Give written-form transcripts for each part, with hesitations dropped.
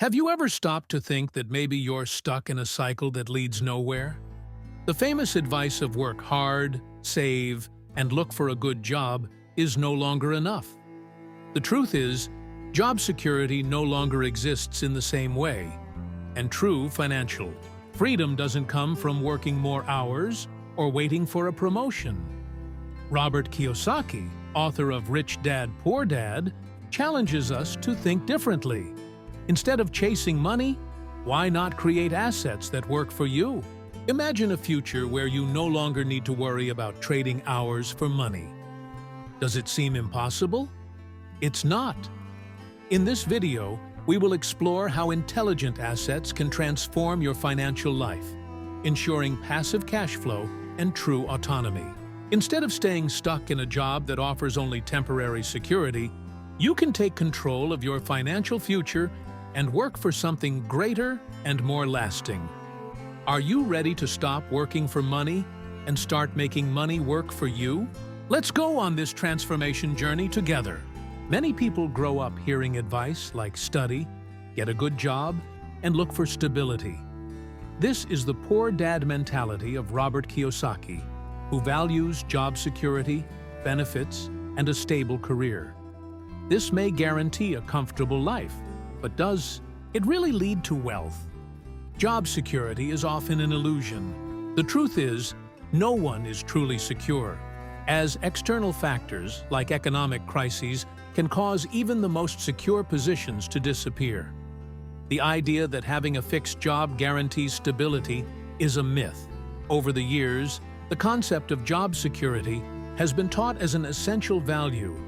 Have you ever stopped to think that maybe you're stuck in a cycle that leads nowhere? The famous advice of work hard, save, and look for a good job is no longer enough. The truth is, job security no longer exists in the same way, and true financial freedom doesn't come from working more hours or waiting for a promotion. Robert Kiyosaki, author of Rich Dad, Poor Dad, challenges us to think differently. Instead of chasing money, why not create assets that work for you? Imagine a future where you no longer need to worry about trading hours for money. Does it seem impossible? It's not. In this video, we will explore how intelligent assets can transform your financial life, ensuring passive cash flow and true autonomy. Instead of staying stuck in a job that offers only temporary security, you can take control of your financial future and work for something greater and more lasting. Are you ready to stop working for money and start making money work for you? Let's go on this transformation journey together. Many people grow up hearing advice like study, get a good job, and look for stability. This is the poor dad mentality of Robert Kiyosaki, who values job security, benefits, and a stable career. This may guarantee a comfortable life, but does it really lead to wealth? Job security is often an illusion. The truth is, no one is truly secure, as external factors like economic crises can cause even the most secure positions to disappear. The idea that having a fixed job guarantees stability is a myth. Over the years, the concept of job security has been taught as an essential value,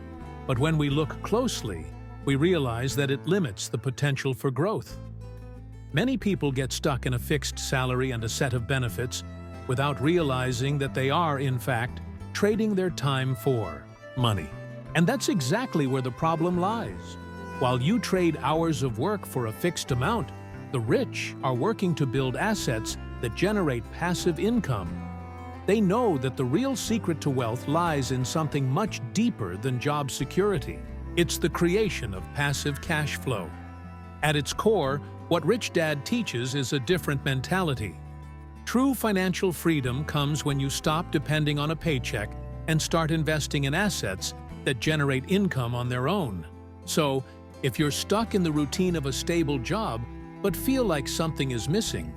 but when we look closely, we realize that it limits the potential for growth. Many people get stuck in a fixed salary and a set of benefits without realizing that they are, in fact, trading their time for money. And that's exactly where the problem lies. While you trade hours of work for a fixed amount, the rich are working to build assets that generate passive income. They know that the real secret to wealth lies in something much deeper than job security. It's the creation of passive cash flow. At its core, what Rich Dad teaches is a different mentality. True financial freedom comes when you stop depending on a paycheck and start investing in assets that generate income on their own. So, if you're stuck in the routine of a stable job but feel like something is missing,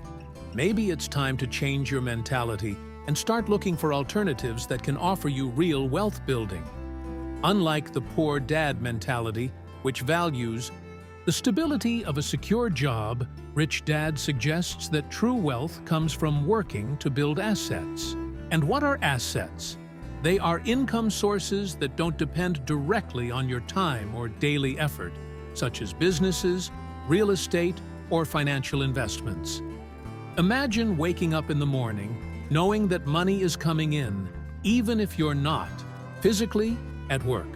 maybe it's time to change your mentality and start looking for alternatives that can offer you real wealth building. Unlike the poor dad mentality, which values the stability of a secure job, Rich Dad suggests that true wealth comes from working to build assets. And what are assets? They are income sources that don't depend directly on your time or daily effort, such as businesses, real estate, or financial investments. Imagine waking up in the morning knowing that money is coming in, even if you're not physically at work.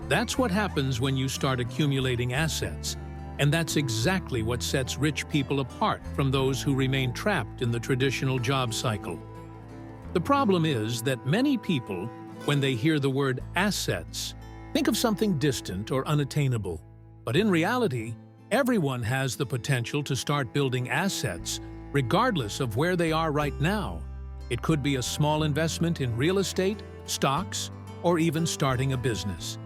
That's what happens when you start accumulating assets, and that's exactly what sets rich people apart from those who remain trapped in the traditional job cycle. The problem is that many people, when they hear the word assets, think of something distant or unattainable. But in reality, everyone has the potential to start building assets, regardless of where they are right now. It could be a small investment in real estate, stocks, or even starting a business.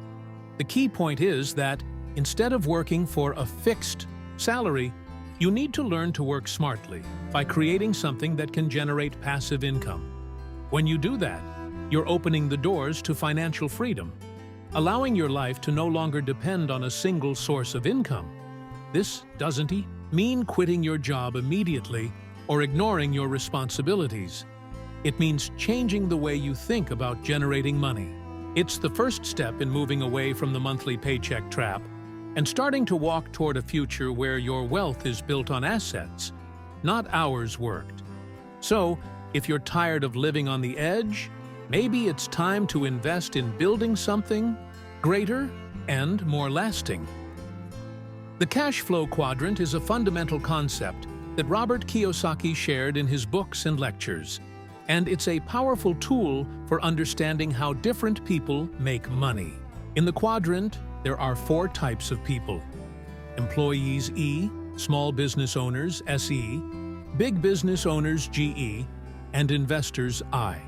The key point is that, instead of working for a fixed salary, you need to learn to work smartly by creating something that can generate passive income. When you do that, you're opening the doors to financial freedom, allowing your life to no longer depend on a single source of income. This doesn't mean quitting your job immediately or ignoring your responsibilities. It means changing the way you think about generating money. It's the first step in moving away from the monthly paycheck trap and starting to walk toward a future where your wealth is built on assets, not hours worked. So, if you're tired of living on the edge, maybe it's time to invest in building something greater and more lasting. The cash flow quadrant is a fundamental concept that Robert Kiyosaki shared in his books and lectures, and it's a powerful tool for understanding how different people make money. In the quadrant, there are 4 types of people: employees E, small business owners SE, big business owners GE, and investors I.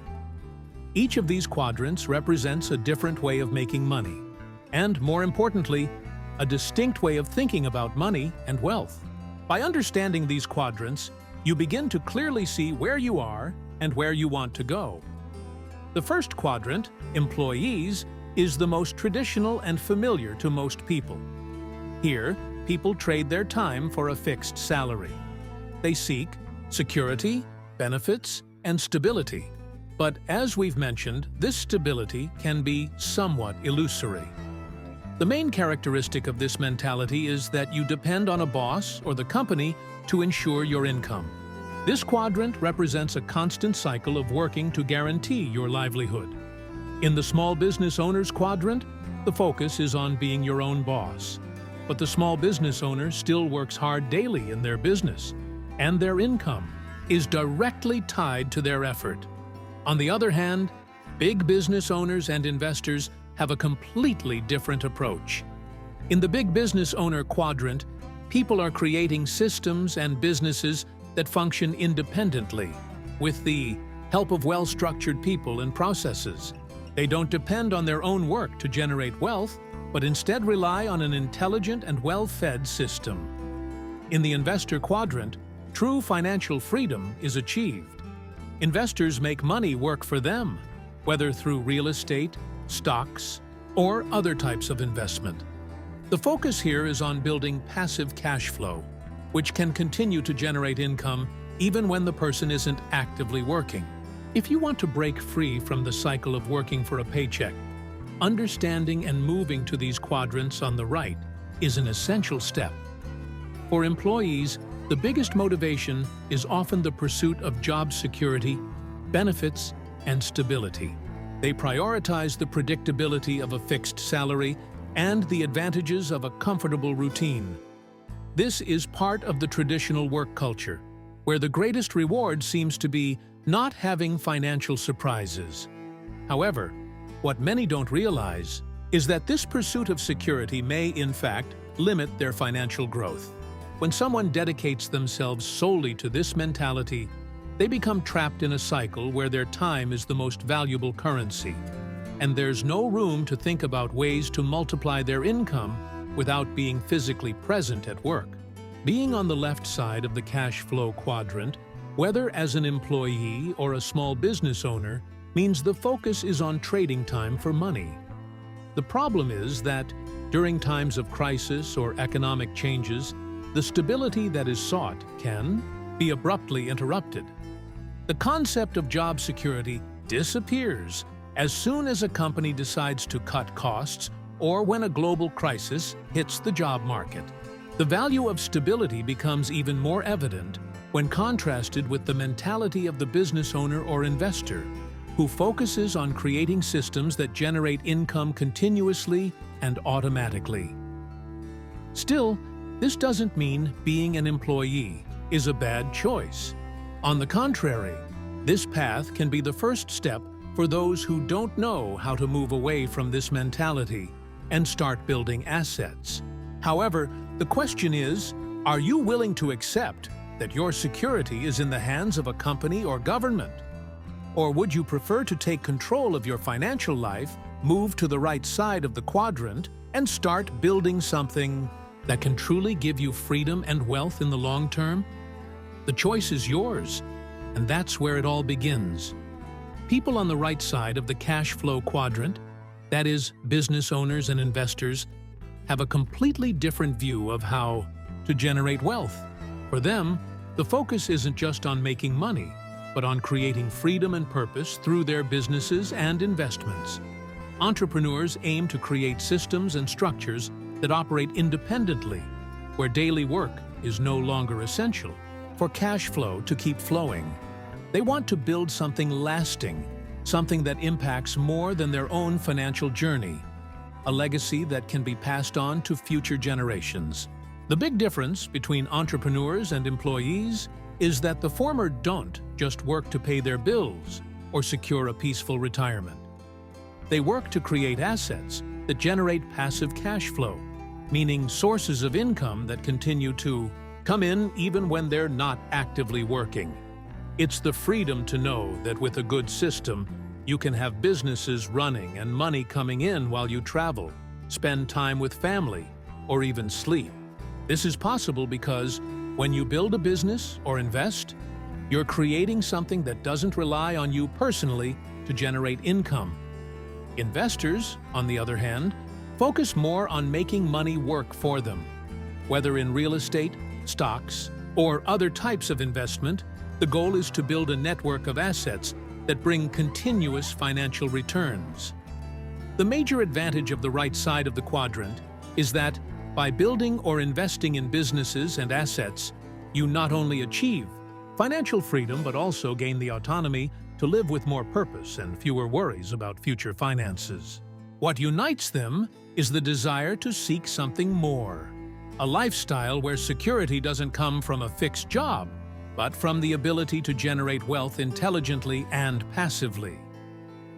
Each of these quadrants represents a different way of making money, and more importantly, a distinct way of thinking about money and wealth. By understanding these quadrants, you begin to clearly see where you are and where you want to go. The first quadrant, employees, is the most traditional and familiar to most people. Here, people trade their time for a fixed salary. They seek security, benefits, and stability. But as we've mentioned, this stability can be somewhat illusory. The main characteristic of this mentality is that you depend on a boss or the company to ensure your income. This quadrant represents a constant cycle of working to guarantee your livelihood. In the small business owner's quadrant, the focus is on being your own boss. But the small business owner still works hard daily in their business, and their income is directly tied to their effort. On the other hand, big business owners and investors have a completely different approach. In the big business owner quadrant, people are creating systems and businesses that function independently, with the help of well-structured people and processes. They don't depend on their own work to generate wealth, but instead rely on an intelligent and well-fed system. In the investor quadrant, true financial freedom is achieved. Investors make money work for them, whether through real estate, stocks, or other types of investment. The focus here is on building passive cash flow, which can continue to generate income even when the person isn't actively working. If you want to break free from the cycle of working for a paycheck, understanding and moving to these quadrants on the right is an essential step. For employees, the biggest motivation is often the pursuit of job security, benefits, and stability. They prioritize the predictability of a fixed salary and the advantages of a comfortable routine. This is part of the traditional work culture, where the greatest reward seems to be not having financial surprises. However, what many don't realize is that this pursuit of security may, in fact, limit their financial growth. When someone dedicates themselves solely to this mentality, they become trapped in a cycle where their time is the most valuable currency, and there's no room to think about ways to multiply their income without being physically present at work. Being on the left side of the cash flow quadrant, whether as an employee or a small business owner, means the focus is on trading time for money. The problem is that, during times of crisis or economic changes, the stability that is sought can be abruptly interrupted. The concept of job security disappears as soon as a company decides to cut costs or when a global crisis hits the job market. The value of stability becomes even more evident when contrasted with the mentality of the business owner or investor, who focuses on creating systems that generate income continuously and automatically. Still, this doesn't mean being an employee is a bad choice. On the contrary, this path can be the first step for those who don't know how to move away from this mentality and start building assets. However, the question is, are you willing to accept that your security is in the hands of a company or government? Or would you prefer to take control of your financial life, move to the right side of the quadrant, and start building something that can truly give you freedom and wealth in the long term? The choice is yours, and that's where it all begins. People on the right side of the cash flow quadrant, that is, business owners and investors, have a completely different view of how to generate wealth. For them, the focus isn't just on making money, but on creating freedom and purpose through their businesses and investments. Entrepreneurs aim to create systems and structures that operate independently, where daily work is no longer essential for cash flow to keep flowing. They want to build something lasting, something that impacts more than their own financial journey, a legacy that can be passed on to future generations. The big difference between entrepreneurs and employees is that the former don't just work to pay their bills or secure a peaceful retirement. They work to create assets that generate passive cash flow, meaning sources of income that continue to come in even when they're not actively working. It's the freedom to know that with a good system, you can have businesses running and money coming in while you travel, spend time with family, or even sleep. This is possible because when you build a business or invest, you're creating something that doesn't rely on you personally to generate income. Investors, on the other hand, focus more on making money work for them. Whether in real estate, stocks, or other types of investment, the goal is to build a network of assets that bring continuous financial returns. The major advantage of the right side of the quadrant is that by building or investing in businesses and assets, you not only achieve financial freedom but also gain the autonomy to live with more purpose and fewer worries about future finances. What unites them is the desire to seek something more, a lifestyle where security doesn't come from a fixed job, but from the ability to generate wealth intelligently and passively.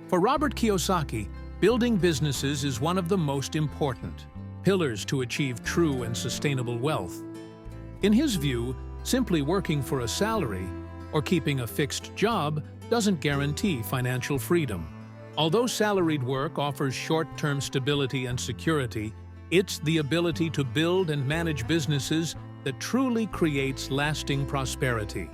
For Robert Kiyosaki, building businesses is one of the most important pillars to achieve true and sustainable wealth. In his view, simply working for a salary or keeping a fixed job doesn't guarantee financial freedom. Although salaried work offers short-term stability and security, it's the ability to build and manage businesses that truly creates lasting prosperity.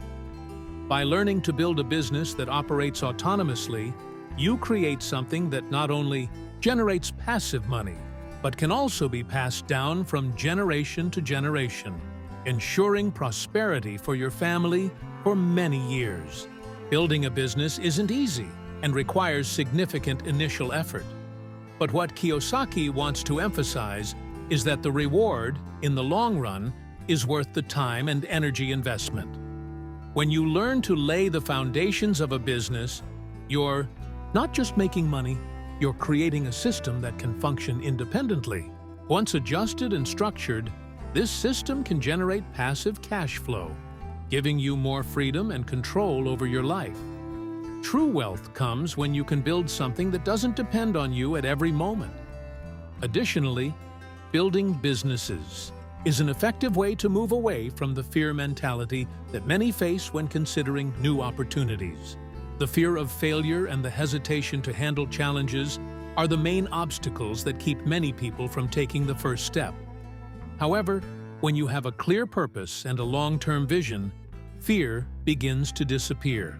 By learning to build a business that operates autonomously, you create something that not only generates passive money, but can also be passed down from generation to generation, ensuring prosperity for your family for many years. Building a business isn't easy and requires significant initial effort. But what Kiyosaki wants to emphasize is that the reward, in the long run, is worth the time and energy investment. When you learn to lay the foundations of a business, you're not just making money, you're creating a system that can function independently. Once adjusted and structured, this system can generate passive cash flow, giving you more freedom and control over your life. True wealth comes when you can build something that doesn't depend on you at every moment. Additionally, building businesses is an effective way to move away from the fear mentality that many face when considering new opportunities. The fear of failure and the hesitation to handle challenges are the main obstacles that keep many people from taking the first step. However, when you have a clear purpose and a long-term vision, fear begins to disappear.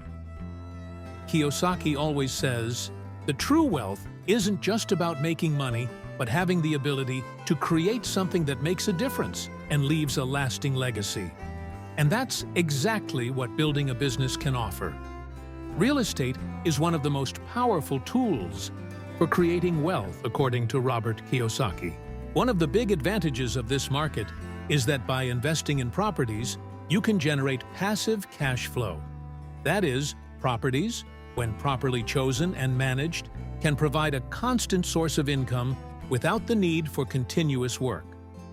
Kiyosaki always says, the true wealth isn't just about making money, but having the ability to create something that makes a difference and leaves a lasting legacy. And that's exactly what building a business can offer. Real estate is one of the most powerful tools for creating wealth, according to Robert Kiyosaki. One of the big advantages of this market is that by investing in properties, you can generate passive cash flow. That is, properties, when properly chosen and managed, can provide a constant source of income without the need for continuous work.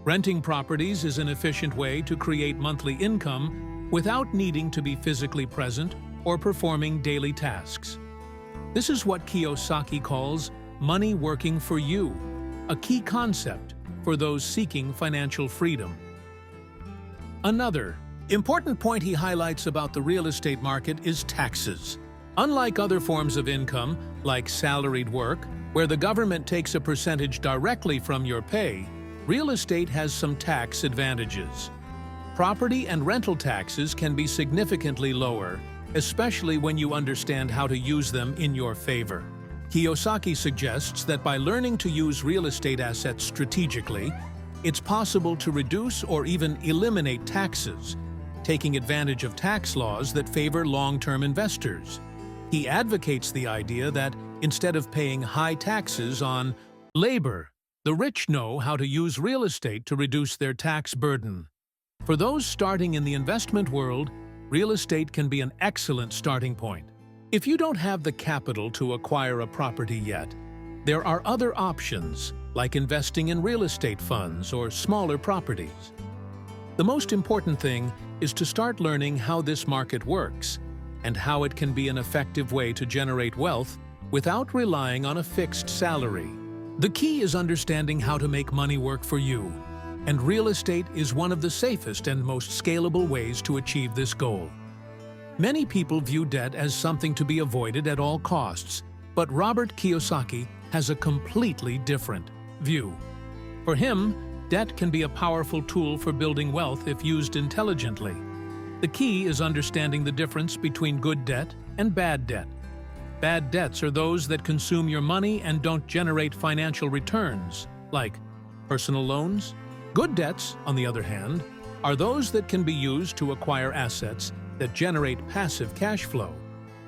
Renting properties is an efficient way to create monthly income without needing to be physically present or performing daily tasks. This is what Kiyosaki calls money working for you, a key concept for those seeking financial freedom. Another important point he highlights about the real estate market is taxes. Unlike other forms of income, like salaried work, where the government takes a percentage directly from your pay, real estate has some tax advantages. Property and rental taxes can be significantly lower, especially when you understand how to use them in your favor. Kiyosaki suggests that by learning to use real estate assets strategically, it's possible to reduce or even eliminate taxes, taking advantage of tax laws that favor long-term investors. He advocates the idea that instead of paying high taxes on labor, the rich know how to use real estate to reduce their tax burden. For those starting in the investment world, real estate can be an excellent starting point. If you don't have the capital to acquire a property yet, there are other options, like investing in real estate funds or smaller properties. The most important thing is to start learning how this market works and how it can be an effective way to generate wealth without relying on a fixed salary. The key is understanding how to make money work for you. and real estate is one of the safest and most scalable ways to achieve this goal. Many people view debt as something to be avoided at all costs, but Robert Kiyosaki has a completely different view. For him, debt can be a powerful tool for building wealth if used intelligently. The key is understanding the difference between good debt and bad debt. Bad debts are those that consume your money and don't generate financial returns, like personal loans. Good debts, on the other hand, are those that can be used to acquire assets that generate passive cash flow,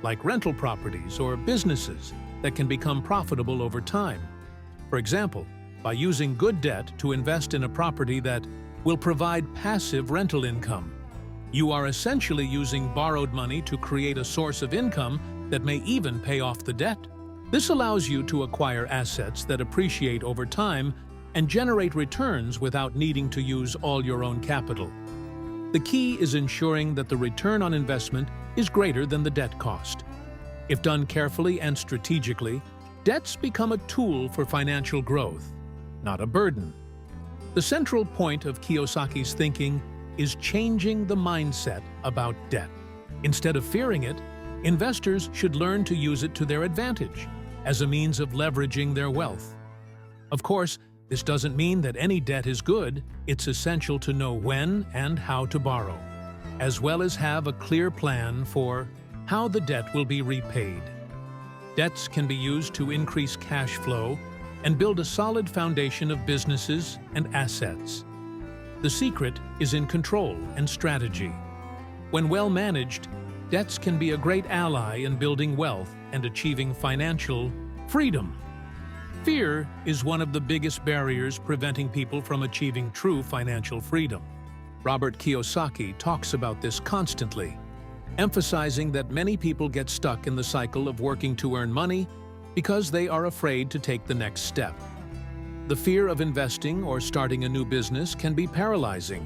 like rental properties or businesses that can become profitable over time. For example, by using good debt to invest in a property that will provide passive rental income, you are essentially using borrowed money to create a source of income that may even pay off the debt. This allows you to acquire assets that appreciate over time and generate returns without needing to use all your own capital. The key is ensuring that the return on investment is greater than the debt cost. If done carefully and strategically, debts become a tool for financial growth, not a burden. The central point of Kiyosaki's thinking is changing the mindset about debt. Instead of fearing it, investors should learn to use it to their advantage as a means of leveraging their wealth. Of course, this doesn't mean that any debt is good. It's essential to know when and how to borrow, as well as have a clear plan for how the debt will be repaid. Debts can be used to increase cash flow and build a solid foundation of businesses and assets. The secret is in control and strategy. When well managed, debts can be a great ally in building wealth and achieving financial freedom. Fear is one of the biggest barriers preventing people from achieving true financial freedom. Robert Kiyosaki talks about this constantly, emphasizing that many people get stuck in the cycle of working to earn money because they are afraid to take the next step. The fear of investing or starting a new business can be paralyzing,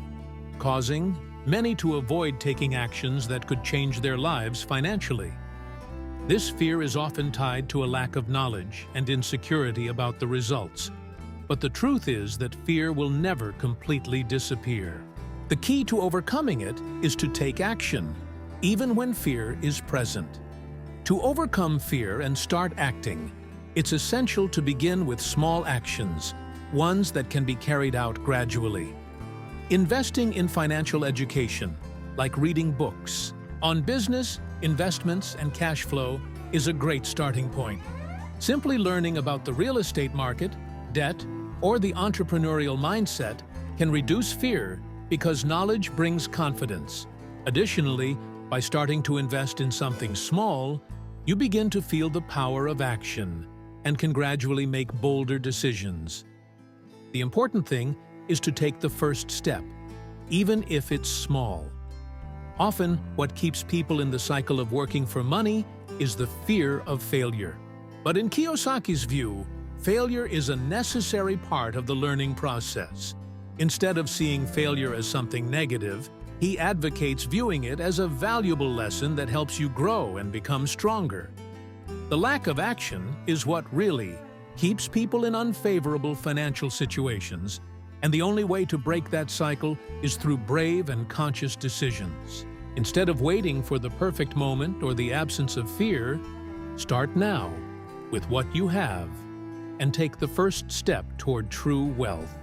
causing many to avoid taking actions that could change their lives financially. This fear is often tied to a lack of knowledge and insecurity about the results. But the truth is that fear will never completely disappear. The key to overcoming it is to take action, even when fear is present. To overcome fear and start acting, it's essential to begin with small actions, ones that can be carried out gradually. Investing in financial education, like reading books on business, investments, and cash flow, is a great starting point. Simply learning about the real estate market, debt, or the entrepreneurial mindset can reduce fear because knowledge brings confidence. Additionally, by starting to invest in something small, you begin to feel the power of action and can gradually make bolder decisions. The important thing is to take the first step, even if it's small. Often, what keeps people in the cycle of working for money is the fear of failure. But in Kiyosaki's view, failure is a necessary part of the learning process. Instead of seeing failure as something negative, he advocates viewing it as a valuable lesson that helps you grow and become stronger. The lack of action is what really keeps people in unfavorable financial situations, and the only way to break that cycle is through brave and conscious decisions. Instead of waiting for the perfect moment or the absence of fear, start now with what you have and take the first step toward true wealth.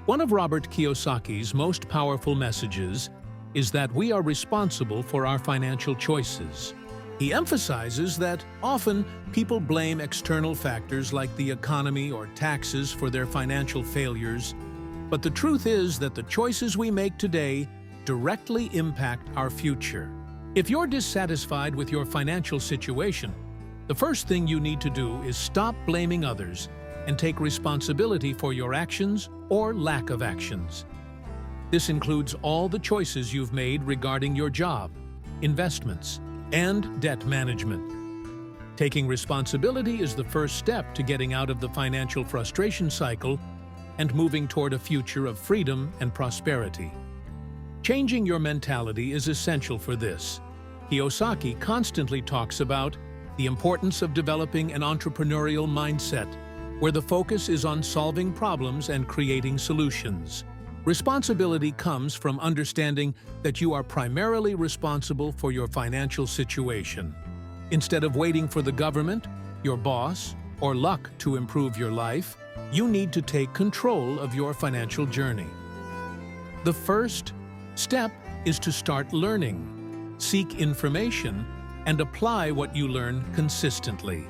One of Robert Kiyosaki's most powerful messages is that we are responsible for our financial choices. He emphasizes that often people blame external factors like the economy or taxes for their financial failures, but the truth is that the choices we make today directly impact our future. If you're dissatisfied with your financial situation, the first thing you need to do is stop blaming others and take responsibility for your actions or lack of actions. This includes all the choices you've made regarding your job, investments, and debt management. Taking responsibility is the first step to getting out of the financial frustration cycle and moving toward a future of freedom and prosperity. Changing your mentality is essential for this. Kiyosaki constantly talks about the importance of developing an entrepreneurial mindset, where the focus is on solving problems and creating solutions. Responsibility comes from understanding that you are primarily responsible for your financial situation. Instead of waiting for the government, your boss, or luck to improve your life, you need to take control of your financial journey. The first step is to start learning. Seek information and apply what you learn consistently.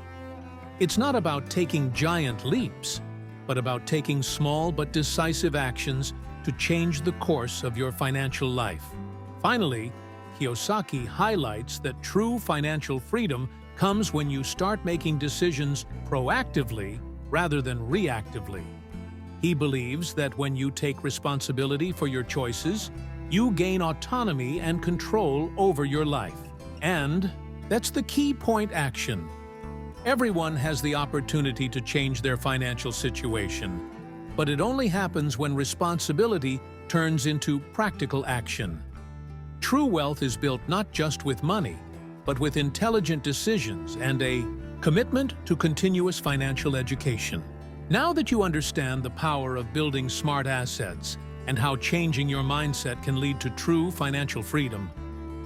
It's not about taking giant leaps, but about taking small but decisive actions to change the course of your financial life. Finally, Kiyosaki highlights that true financial freedom comes when you start making decisions proactively rather than reactively. He believes that when you take responsibility for your choices, you gain autonomy and control over your life. And that's the key point: action. Everyone has the opportunity to change their financial situation, but it only happens when responsibility turns into practical action. True wealth is built not just with money, but with intelligent decisions and a commitment to continuous financial education. Now that you understand the power of building smart assets and how changing your mindset can lead to true financial freedom,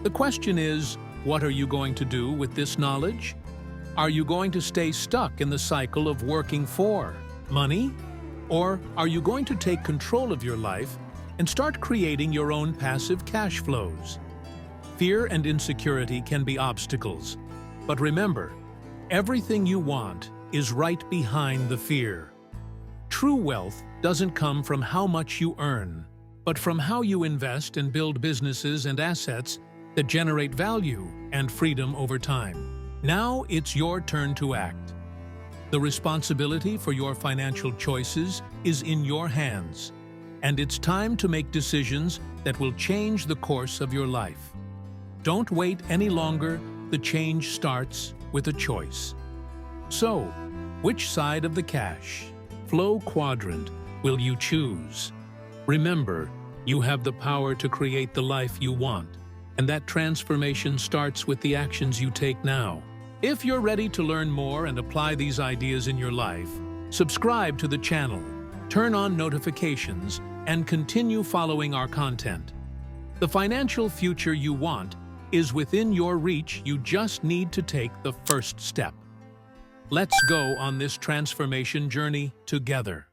the question is, what are you going to do with this knowledge? Are you going to stay stuck in the cycle of working for money? Or are you going to take control of your life and start creating your own passive cash flows? Fear and insecurity can be obstacles, but remember, everything you want is right behind the fear. True wealth doesn't come from how much you earn, but from how you invest and build businesses and assets that generate value and freedom over time. Now it's your turn to act. The responsibility for your financial choices is in your hands, and it's time to make decisions that will change the course of your life. Don't wait any longer. The change starts with a choice. So, which side of the cash flow quadrant will you choose? Remember, you have the power to create the life you want, and that transformation starts with the actions you take now. If you're ready to learn more and apply these ideas in your life, subscribe to the channel, turn on notifications, and continue following our content. The financial future you want is within your reach. You just need to take the first step. Let's go on this transformation journey together.